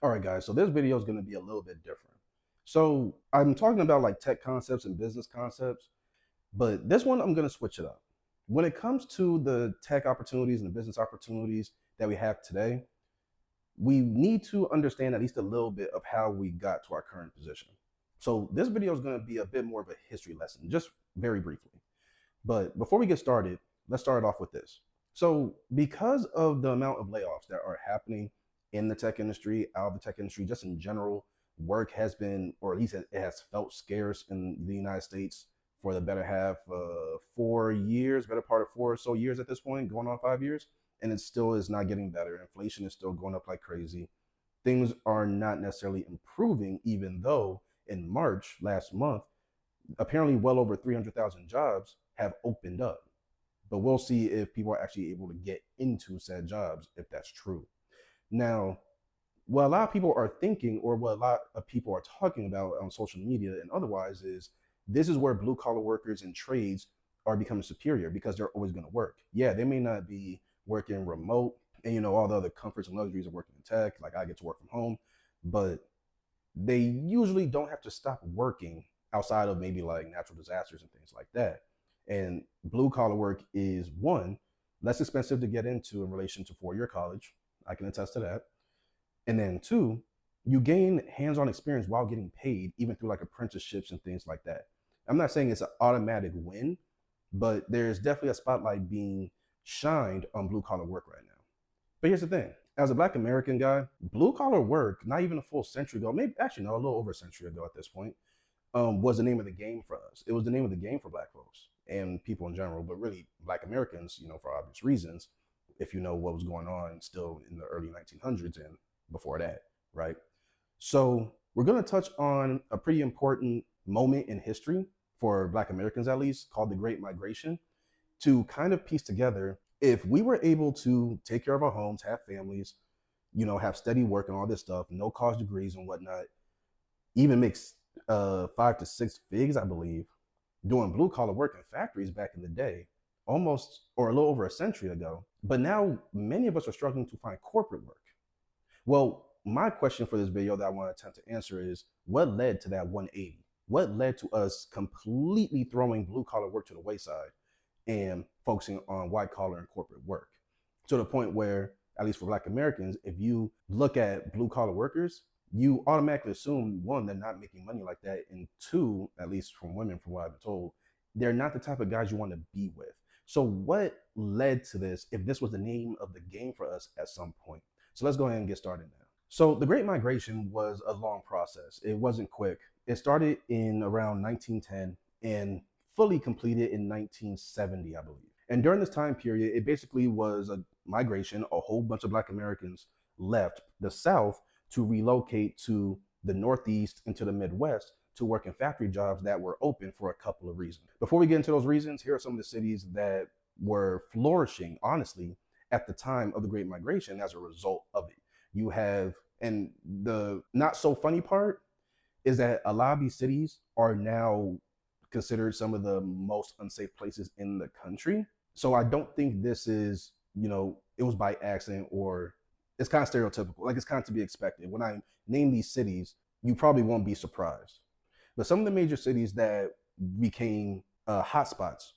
All right, guys, so this video is going to be a little bit different. So I'm talking about like tech concepts and business concepts, but this one I'm going to switch it up. When it comes to the tech opportunities and the business opportunities that we have today, we need to understand at least a little bit of how we got to our current position. So this video is going to be a bit more of a history lesson, just very briefly. But before we get started, let's start off with this. So because of the amount of layoffs that are happening in the tech industry, out of the tech industry, just in general, work has been, or at least it has felt scarce in the United States for the better half 4 years, better part of 4 or so years at this point, going on 5 years, and it still is not getting better. Inflation is still going up like crazy. Things are not necessarily improving, even though in March last month, apparently well over 300,000 jobs have opened up. But we'll see if people are actually able to get into said jobs, if that's true. Now, what a lot of people are thinking, or what a lot of people are talking about on social media and otherwise, is this is where blue collar workers and trades are becoming superior because they're always going to work. Yeah, they may not be working remote and all the other comforts and luxuries of working in tech, like I get to work from home, but they usually don't have to stop working outside of maybe like natural disasters and things like that. And blue collar work is one, less expensive to get into in relation to 4 year college. I can attest to that. And then two, you gain hands-on experience while getting paid, even through like apprenticeships and things like that. I'm not saying it's an automatic win, but there's definitely a spotlight being shined on blue collar work right now. But here's the thing. As a Black American guy, blue collar work, not even a full century ago, maybe actually no, a little over a century ago at this point, was the name of the game for us. It was the name of the game for Black folks and people in general, but really Black Americans, for obvious reasons, if you know what was going on still in the early 1900s and before that, right? So we're going to touch on a pretty important moment in history for Black Americans, at least, called the Great Migration, to kind of piece together if we were able to take care of our homes, have families, have steady work and all this stuff, no college degrees and whatnot, even makes 5 to 6 figs, I believe, doing blue collar work in factories back in the day, almost or a little over a century ago. But now many of us are struggling to find corporate work. Well, my question for this video that I want to attempt to answer is what led to that 180? What led to us completely throwing blue collar work to the wayside and focusing on white collar and corporate work? To the point where, at least for Black Americans, if you look at blue collar workers, you automatically assume, one, they're not making money like that, and two, at least from women, from what I've been told, they're not the type of guys you want to be with. So what led to this, if this was the name of the game for us at some point? So let's go ahead and get started now. So the Great Migration was a long process. It wasn't quick. It started in around 1910 and fully completed in 1970, I believe. And during this time period, it basically was a migration. A whole bunch of Black Americans left the South to relocate to the Northeast and to the Midwest to work in factory jobs that were open for a couple of reasons. Before we get into those reasons, here are some of the cities that were flourishing, honestly, at the time of the Great Migration as a result of it. You have, and the not so funny part is that a lot of these cities are now considered some of the most unsafe places in the country. So I don't think this is, it was by accident, or it's kind of stereotypical. Like, it's kind of to be expected. When I name these cities, you probably won't be surprised. But some of the major cities that became hotspots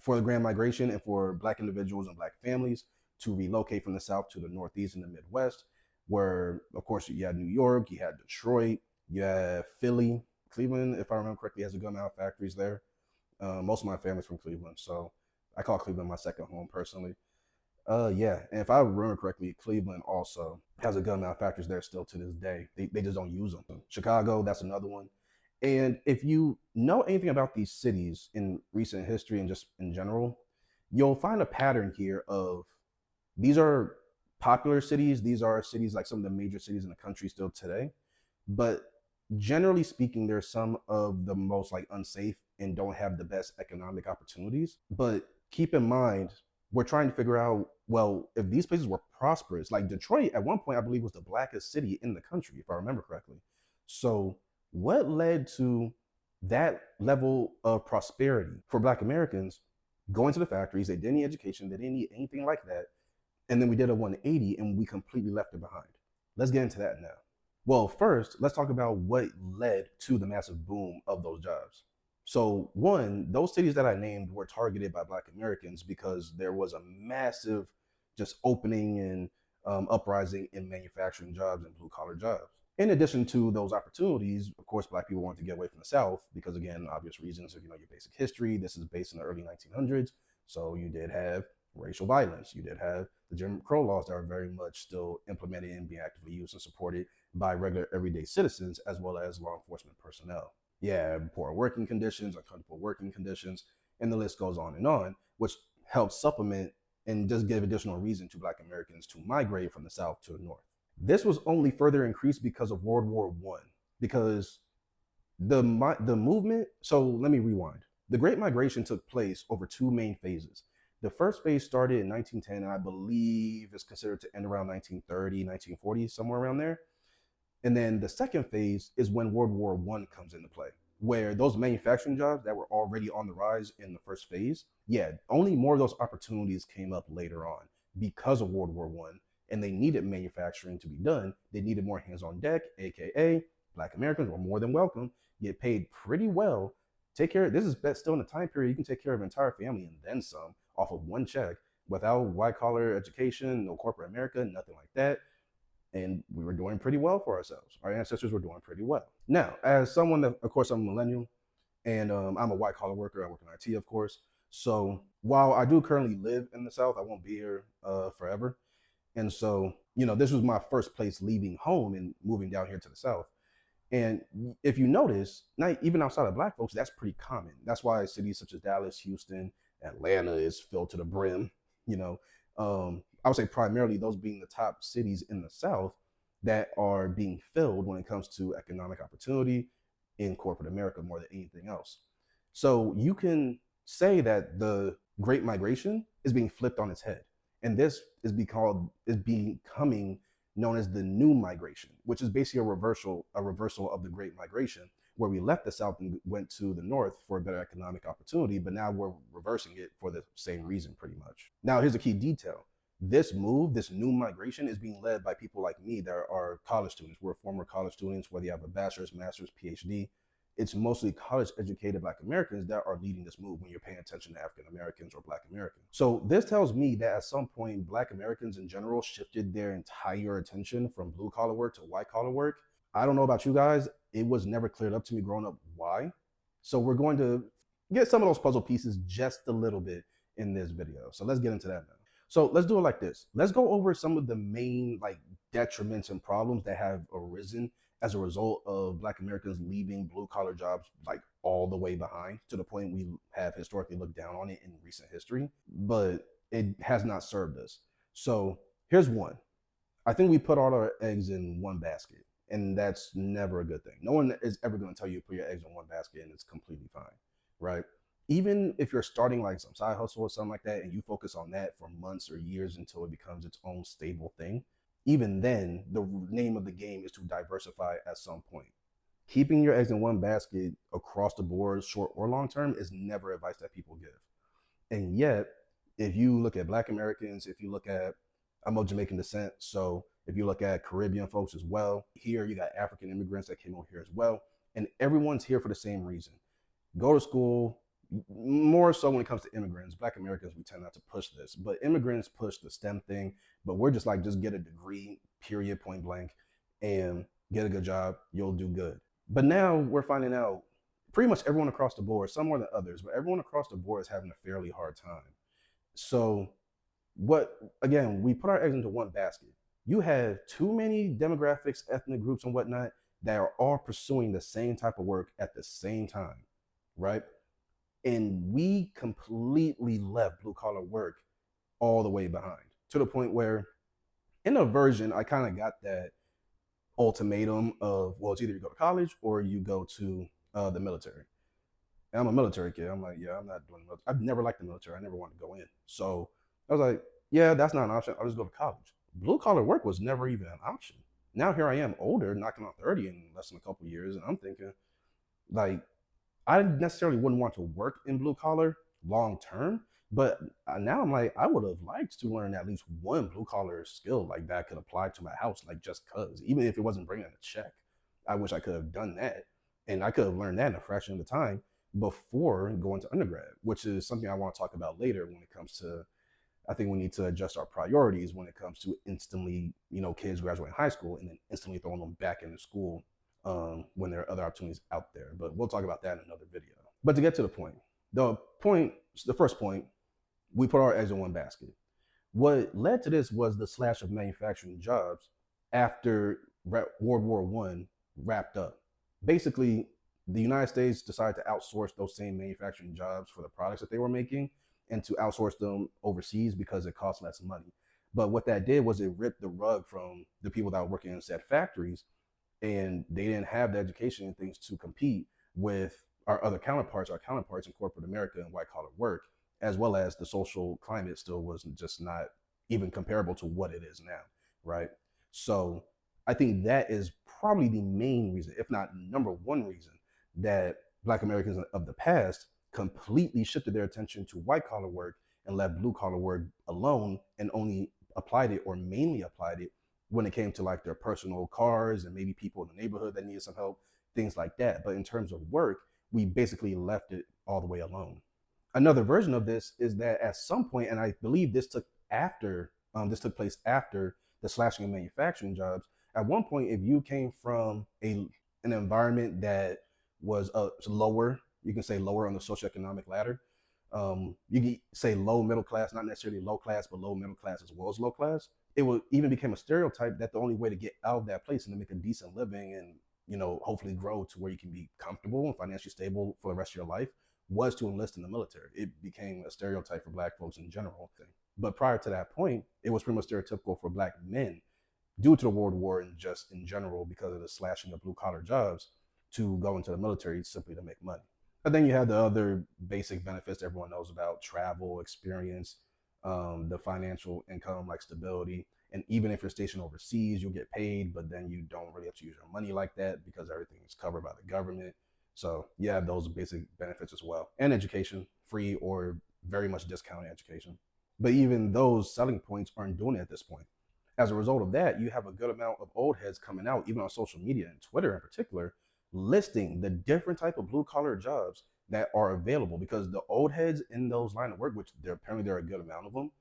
for the Grand Migration and for Black individuals and Black families to relocate from the South to the Northeast and the Midwest were, of course, you had New York, you had Detroit, you had Philly, Cleveland, if I remember correctly, has a good amount of factories there. Most of my family's from Cleveland, so I call Cleveland my second home personally. Yeah, and if I remember correctly, Cleveland also has a good amount of factories there still to this day. They just don't use them. Chicago, that's another one. And if you know anything about these cities in recent history and just in general, you'll find a pattern here of these are popular cities. These are cities like some of the major cities in the country still today. But generally speaking, they're some of the most like unsafe and don't have the best economic opportunities. But keep in mind, we're trying to figure out, well, if these places were prosperous, like Detroit at one point, I believe, was the blackest city in the country, if I remember correctly. So what led to that level of prosperity for Black Americans going to the factories? They didn't need education, they didn't need anything like that. And then we did a 180 and we completely left it behind. Let's get into that now. Well, first, let's talk about what led to the massive boom of those jobs. So, one, those cities that I named were targeted by Black Americans because there was a massive just opening and uprising in manufacturing jobs and blue collar jobs. In addition to those opportunities, of course, Black people wanted to get away from the South because, again, obvious reasons. If you know your basic history, this is based in the early 1900s. So, you did have racial violence, you did have the Jim Crow laws that are very much still implemented and being actively used and supported by regular everyday citizens as well as law enforcement personnel. Yeah, poor working conditions, uncomfortable working conditions, and the list goes on, which helps supplement and just give additional reason to Black Americans to migrate from the South to the North. This was only further increased because of World War One, because the movement. So let me rewind. The Great Migration took place over two main phases. The first phase started in 1910, and I believe is considered to end around 1930, 1940, somewhere around there. And then the second phase is when World War One comes into play, where those manufacturing jobs that were already on the rise in the first phase, yeah, only more of those opportunities came up later on because of World War One, and they needed manufacturing to be done. They needed more hands on deck, aka Black Americans were more than welcome, get paid pretty well, take care. This is still in the time period you can take care of an entire family and then some off of one check without white collar education, no corporate America, nothing like that, and we were doing pretty well for ourselves. Our ancestors were doing pretty well. Now, as someone that, of course, I'm a millennial, and I'm a white collar worker. I work in IT, of course. So while I do currently live in the South, I won't be here forever. And so, this was my first place leaving home and moving down here to the South. And if you notice, not even outside of Black folks, that's pretty common. That's why cities such as Dallas, Houston, Atlanta is filled to the brim. You know, I would say primarily those being the top cities in the South that are being filled when it comes to economic opportunity in corporate America more than anything else. So you can say that the Great Migration is being flipped on its head, and this is becoming known as the New Migration, which is basically a reversal of the Great Migration, where we left the South and went to the North for a better economic opportunity, but now we're reversing it for the same reason, pretty much. Now, here's a key detail. This move, this new migration, is being led by people like me that are college students. We're former college students, whether you have a bachelor's, master's, PhD. It's mostly college educated Black Americans that are leading this move when you're paying attention to African Americans or Black Americans. So this tells me that at some point, Black Americans in general shifted their entire attention from blue collar work to white collar work. I don't know about you guys. It was never cleared up to me growing up why. So we're going to get some of those puzzle pieces just a little bit in this video. So let's get into that now. So let's do it like this. Let's go over some of the main detriments and problems that have arisen as a result of Black Americans leaving blue collar jobs all the way behind, to the point we have historically looked down on it in recent history, but it has not served us. So here's one. I think we put all our eggs in one basket, and that's never a good thing. No one is ever going to tell you to put your eggs in one basket and it's completely fine, right? Even if you're starting some side hustle or something like that, and you focus on that for months or years until it becomes its own stable thing, even then, the name of the game is to diversify at some point. Keeping your eggs in one basket across the board, short or long term, is never advice that people give. And yet, if you look at Black Americans, if you look at, I'm of Jamaican descent, so if you look at Caribbean folks as well, here you got African immigrants that came over here as well, and everyone's here for the same reason. Go to school. More so when it comes to immigrants. Black Americans, we tend not to push this, but immigrants push the STEM thing. But we're just just get a degree, period, point blank, and get a good job. You'll do good. But now we're finding out pretty much everyone across the board, some more than others, but everyone across the board is having a fairly hard time. So again, we put our eggs into one basket. You have too many demographics, ethnic groups, and whatnot that are all pursuing the same type of work at the same time, right? And we completely left blue collar work all the way behind, to the point where in a version, I kind of got that ultimatum of, well, it's either you go to college or you go to the military. And I'm a military kid. I'm like, yeah, I'm not doing military. I've never liked the military. I never wanted to go in. So I was like, yeah, that's not an option. I'll just go to college. Blue collar work was never even an option. Now here I am, older, knocking on 30 in less than a couple of years, and I'm thinking, I necessarily wouldn't want to work in blue collar long term, But now I'm like, I would have liked to learn at least one blue collar skill like that could apply to my house, like just cause, even if it wasn't bringing a check. I wish I could have done that, and I could have learned that in a fraction of the time before going to undergrad, which is something I want to talk about later when it comes to. I think we need to adjust our priorities when it comes to instantly, kids graduating high school and then instantly throwing them back into school when there are other opportunities out there. But we'll talk about that in another video. But to get to the point, the first point, we put our eggs in one basket. What led to this was the slash of manufacturing jobs after World War One wrapped up. Basically, the United States decided to outsource those same manufacturing jobs for the products that they were making and to outsource them overseas because it cost less money. But what that did was it ripped the rug from the people that were working in said factories, and they didn't have the education and things to compete with our counterparts in corporate America and white collar work, as well as the social climate still wasn't just not even comparable to what it is now, right? So I think that is probably the main reason, if not number one reason, that Black Americans of the past completely shifted their attention to white collar work and left blue collar work alone and only applied it or mainly applied it when it came to like their personal cars and maybe people in the neighborhood that needed some help, things like that. But in terms of work, we basically left it all the way alone. Another version of this is that at some point, and I believe this took place after the slashing of manufacturing jobs. At one point, if you came from an environment that was lower, you can say lower on the socioeconomic ladder. You can say low middle class, not necessarily low class, but low middle class as well as low class. It would even became a stereotype that the only way to get out of that place and to make a decent living and hopefully grow to where you can be comfortable and financially stable for the rest of your life was to enlist in the military. It became a stereotype for Black folks in general. But prior to that point, it was pretty much stereotypical for Black men due to the World War and just in general because of the slashing of blue collar jobs to go into the military simply to make money. But then you have the other basic benefits everyone knows about: travel, experience, the financial income like stability. And even if you're stationed overseas, you'll get paid, but then you don't really have to use your money like that because everything is covered by the government. So you have those basic benefits as well. And education, free or very much discounted education. But even those selling points aren't doing it at this point. As a result of that, you have a good amount of old heads coming out, even on social media and Twitter in particular, listing the different type of blue collar jobs that are available, because the old heads in those line of work, which apparently there are a good amount of them,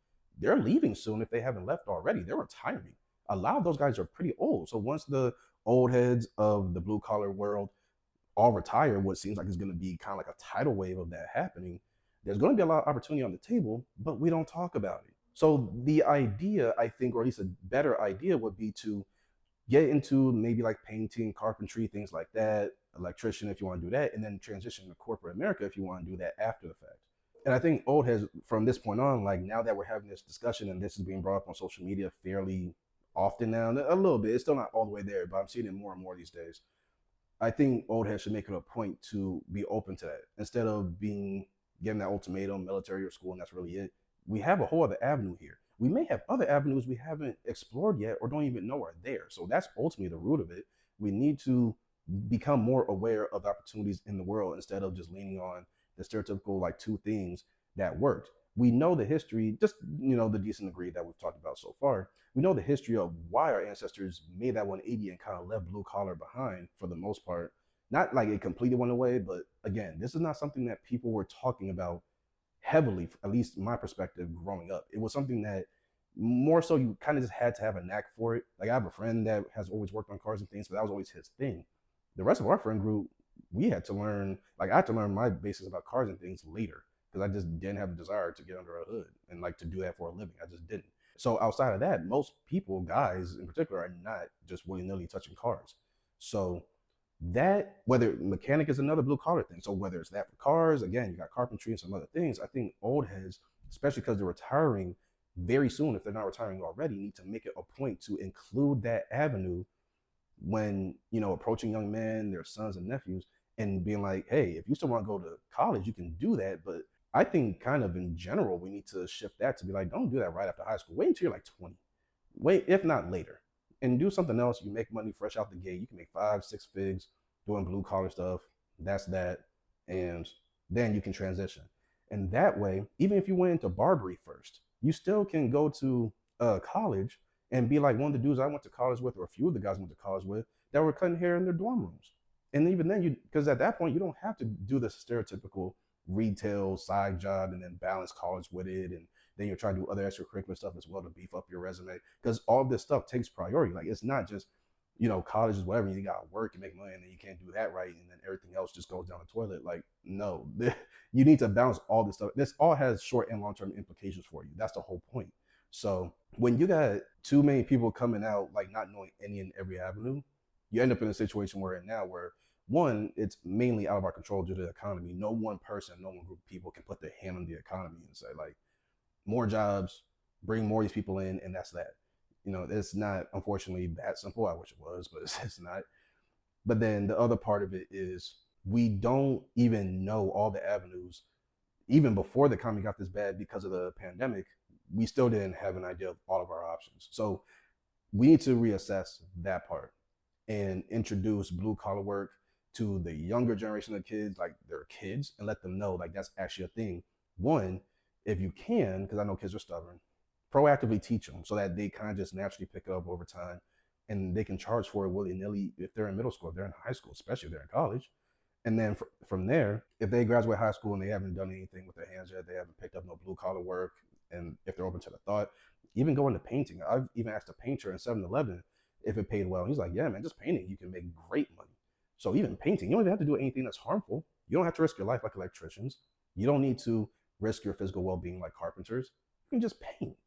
they're leaving soon if they haven't left already. They're retiring. A lot of those guys are pretty old. So once the old heads of the blue collar world all retire, what seems like is going to be kind of like a tidal wave of that happening, there's going to be a lot of opportunity on the table, but we don't talk about it. So the idea, I think, or at least a better idea would be to get into maybe like painting, carpentry, things like that, electrician if you want to do that, and then transition to corporate America if you want to do that after the fact. And I think old has, from this point on, like now that we're having this discussion and this is being brought up on social media fairly often now, a little bit, it's still not all the way there, but I'm seeing it more and more these days. I think old heads should make it a point to be open to that instead of getting that ultimatum, military or school, and that's really it. We have a whole other avenue here. We may have other avenues we haven't explored yet or don't even know are there. So that's ultimately the root of it. We need to become more aware of opportunities in the world instead of just leaning on the stereotypical like two things that worked. We know the history, just the decent degree that we've talked about so far. We know the history of why our ancestors made that 180 and kind of left blue collar behind for the most part. Not like it completely went away, but again, this is not something that people were talking about heavily, at least my perspective growing up. It was something that more so you kind of just had to have a knack for it. Like I have a friend that has always worked on cars and things, but that was always his thing. The rest of our friend group, we had to learn, like I had to learn my basics about cars and things later because I just didn't have the desire to get under a hood and like to do that for a living. I just didn't. So outside of that, most people, guys in particular, are not just willy-nilly touching cars. So that, whether mechanic is another blue collar thing. So whether it's that for cars, again, you got carpentry and some other things. I think old heads, especially because they're retiring very soon, if they're not retiring already, need to make it a point to include that avenue when approaching young men, their sons and nephews, and being like, hey, if you still want to go to college, you can do that. But I think kind of in general, we need to shift that to be like, don't do that right after high school. Wait until you're like 20. Wait, if not later. And do something else. You make money fresh out the gate. You can make 5-6 figs doing blue collar stuff. That's that. And then you can transition. And that way, even if you went into Barbary first, you still can go to college and be like one of the dudes I went to college with, or a few of the guys I went to college with, that were cutting hair in their dorm rooms. And even then, because at that point, you don't have to do the stereotypical retail side job and then balance college with it. And then you're trying to do other extracurricular stuff as well to beef up your resume. Because all of this stuff takes priority. Like, it's not just, college is whatever. You got to work and make money, and then you can't do that right. And then everything else just goes down the toilet. Like, no, you need to balance all this stuff. This all has short and long term implications for you. That's the whole point. So when you got too many people coming out, like not knowing any and every avenue, you end up in a situation we're in now where, one, it's mainly out of our control due to the economy. No one person, no one group of people can put their hand on the economy and say, like, more jobs, bring more of these people in, and that's that. It's not, unfortunately, that simple. I wish it was, but it's not. But then the other part of it is we don't even know all the avenues. Even before the economy got this bad because of the pandemic, we still didn't have an idea of all of our options. So we need to reassess that part and introduce blue collar work to the younger generation of kids, like they're kids, and let them know like that's actually a thing. One, if you can, because I know kids are stubborn, proactively teach them so that they kind of just naturally pick it up over time, and they can charge for it willy nilly if they're in middle school, if they're in high school, especially if they're in college. And then from there, if they graduate high school and they haven't done anything with their hands yet, they haven't picked up no blue collar work, and if they're open to the thought, even go into painting. I've even asked a painter in 7-Eleven if it paid well. He's like, yeah, man, just painting, you can make great money. So even painting, you don't even have to do anything that's harmful. You don't have to risk your life like electricians. You don't need to risk your physical well-being like carpenters. You can just paint,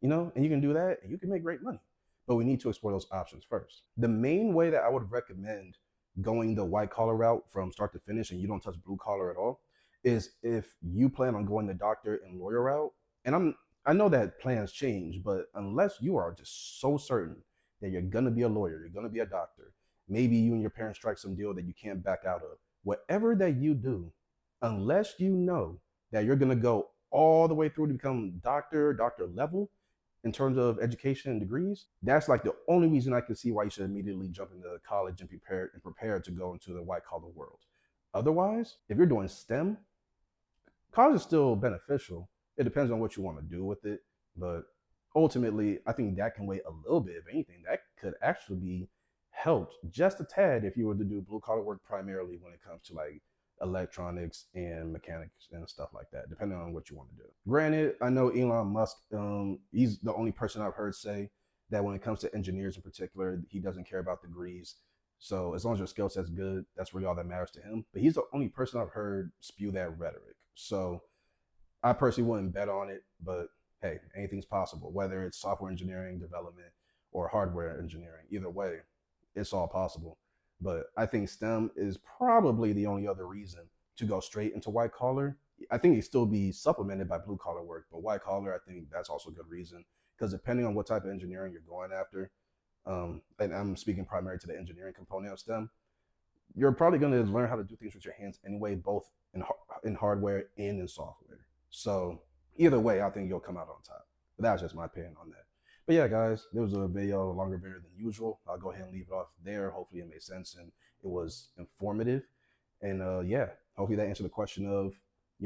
and you can do that and you can make great money. But we need to explore those options first. The main way that I would recommend going the white collar route from start to finish and you don't touch blue collar at all is if you plan on going the doctor and lawyer route. And I know that plans change, but unless you are just so certain that you're gonna be a lawyer, you're gonna be a doctor, maybe you and your parents strike some deal that you can't back out of. Whatever that you do, unless you know that you're gonna go all the way through to become doctor level in terms of education and degrees, that's like the only reason I can see why you should immediately jump into college and prepare to go into the white collar world. Otherwise, if you're doing STEM, college is still beneficial. It depends on what you want to do with it, but ultimately, I think that can wait a little bit. If anything, that could actually be helped just a tad if you were to do blue collar work primarily when it comes to like electronics and mechanics and stuff like that, depending on what you want to do. Granted, I know Elon Musk, he's the only person I've heard say that when it comes to engineers in particular, he doesn't care about degrees. So as long as your skill set's good, that's really all that matters to him. But he's the only person I've heard spew that rhetoric. So I personally wouldn't bet on it, but hey, anything's possible, whether it's software engineering development or hardware engineering. Either way, it's all possible. But I think STEM is probably the only other reason to go straight into white collar. I think it still be supplemented by blue collar work, but white collar, I think that's also a good reason because depending on what type of engineering you're going after, and I'm speaking primarily to the engineering component of STEM, you're probably going to learn how to do things with your hands anyway, both in hardware and in software. So either way, I think you'll come out on top. But that's just my opinion on that. But yeah, guys, there was a video, a longer video than usual. I'll go ahead and leave it off there. Hopefully it made sense and it was informative. And yeah, hopefully that answered the question of,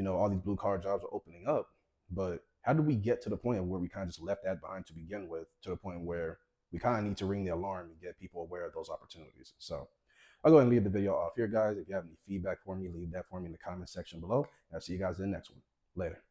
all these blue collar jobs are opening up. But how did we get to the point where we kind of just left that behind to begin with, to the point where we kind of need to ring the alarm and get people aware of those opportunities? So I'll go ahead and leave the video off here, guys. If you have any feedback for me, leave that for me in the comment section below. I'll see you guys in the next one. Later.